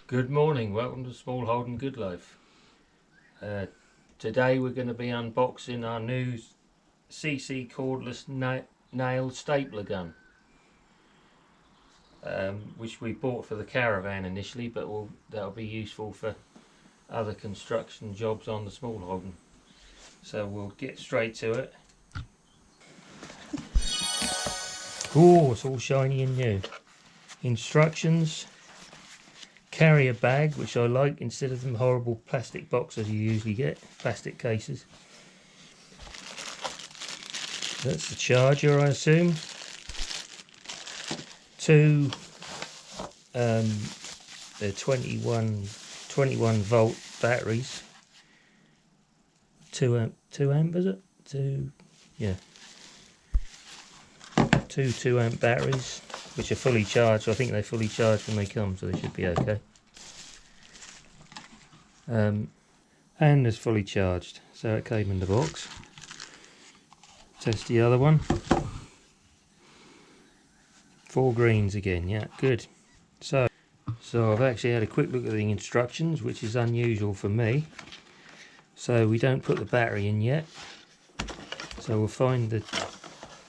Good morning, welcome to Small Holden Good Life. Today we're going to be unboxing our new Seesii cordless nail stapler gun, which we bought for the caravan initially, but that'll be useful for other construction jobs on the Small Holden. So we'll get straight to it. Oh, it's all shiny and new. Instructions. Carry a bag, which I like, instead of them horrible plastic boxes you usually get, plastic cases. That's the charger, I assume. Two they're 21 volt batteries. 2 amp is it? Two 2 amp batteries, which are fully charged. I think they're fully charged when they come, so they should be okay. And it's fully charged, so it came in the box. Test the other one. 4 greens again, yeah, good. So I've actually had a quick look at the instructions, which is unusual for me. So we don't put the battery in yet. So we'll find that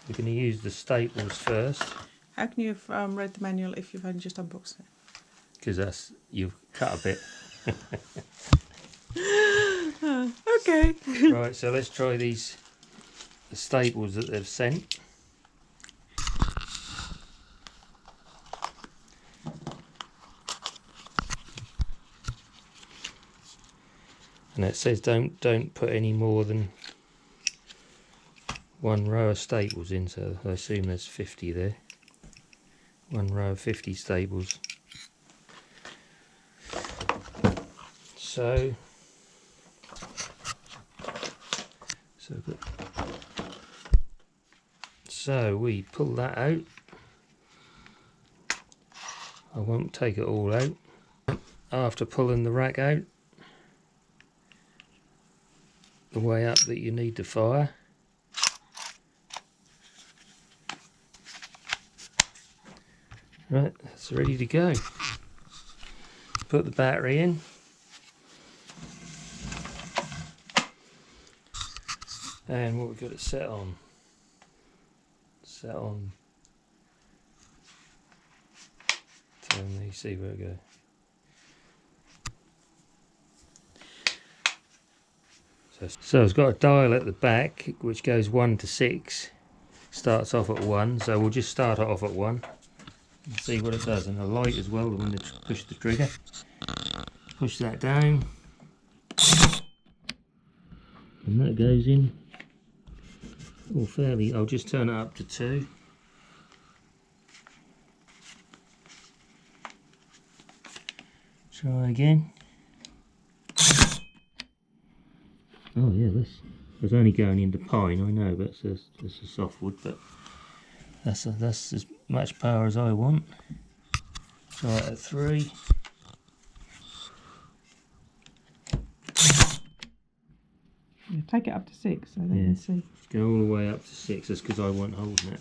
we're going to use the staples first. How can you have read the manual if you've only just unboxed it? Because you've cut a bit. Okay. Right, so let's try the staples that they've sent. And it says don't put any more than 1 row of staples in, so I assume there's 50 there. 1 row of 50 staples. So we pull that out. I won't take it all out. After pulling the rack out, the way up that you need to fire. Right, that's ready to go. Put the battery in. And what we've got it set on. Turn these, see where it goes. So it's got a dial at the back which goes 1 to 6. Starts off at 1, so we'll just start it off at 1 and see what it does. And a light as well when you push the trigger. Push that down, and that goes in. Oh, fairly. I'll just turn it up to 2. Try again. Oh yeah, this was only going into pine, I know, but it's a softwood, but that's as much power as I want. Try it at 3. Yeah, take it up to 6, so then you see. Go all the way up to 6, that's because I wasn't holding it.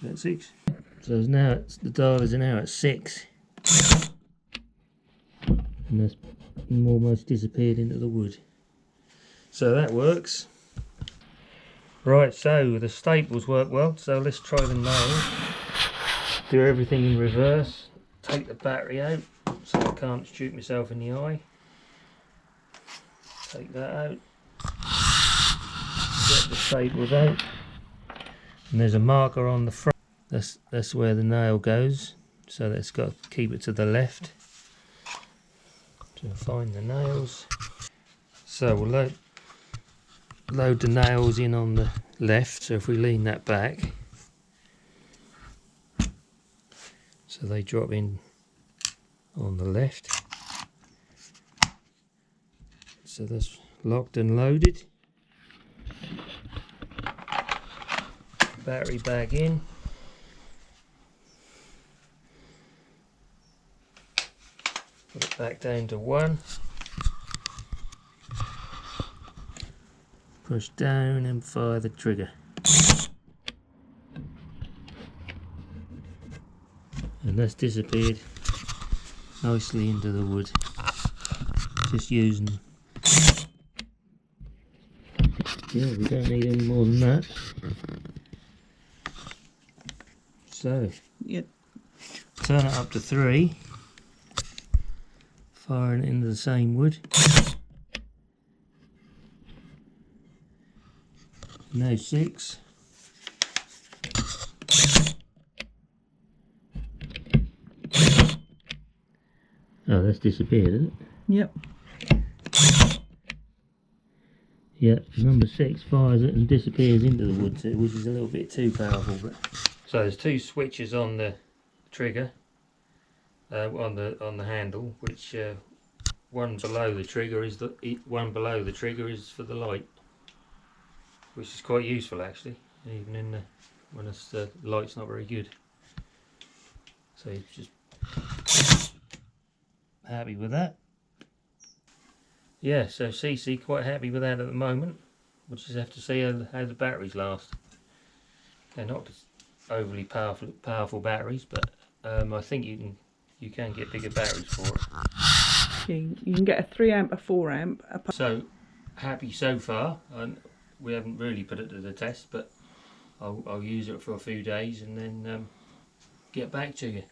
That's 6. So now the dial is now at 6. And that's almost disappeared into the wood. So that works. Right, so the staples work well, so let's try the nails. Do everything in reverse. Take the battery out so I can't shoot myself in the eye. Take that out. Get the staples out. And there's a marker on the front. That's where the nail goes. So that's got to keep it to the left. To find the nails. So we'll load the nails in on the left. So if we lean that back, so they drop in on the left. So that's locked and loaded. Battery back in. Put it back down to 1. Push down and fire the trigger. And that's disappeared nicely into the wood. Just using. Yeah, we don't need any more than that. So, Yep. turn it up to 3. Firing it into the same wood. No 6. Oh, that's disappeared, isn't it? Yep. Yep, number 6 fires it and disappears into the wood, which is a little bit too powerful. But so there's 2 switches on the trigger, on the handle, which one below the trigger is for the light, which is quite useful actually, even in when the light's not very good. So just happy with that. Yeah, so Seesii quite happy with that at the moment. We'll just have to see how the batteries last. They're not overly powerful batteries, but I think you can get bigger batteries for it. You can get a 3 amp, a 4 amp. So happy so far. We haven't really put it to the test, but I'll use it for a few days and then get back to you.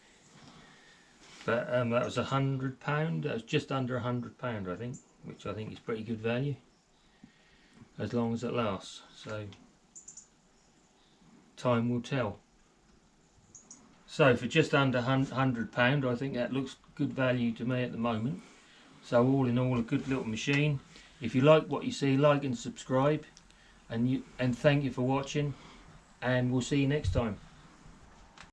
But that was £100. That was just under £100, I think, which I think is pretty good value, as long as it lasts. So time will tell. So for just under £100, I think that looks good value to me at the moment. So all in all, a good little machine. If you like what you see, like and subscribe, and thank you for watching, and we'll see you next time.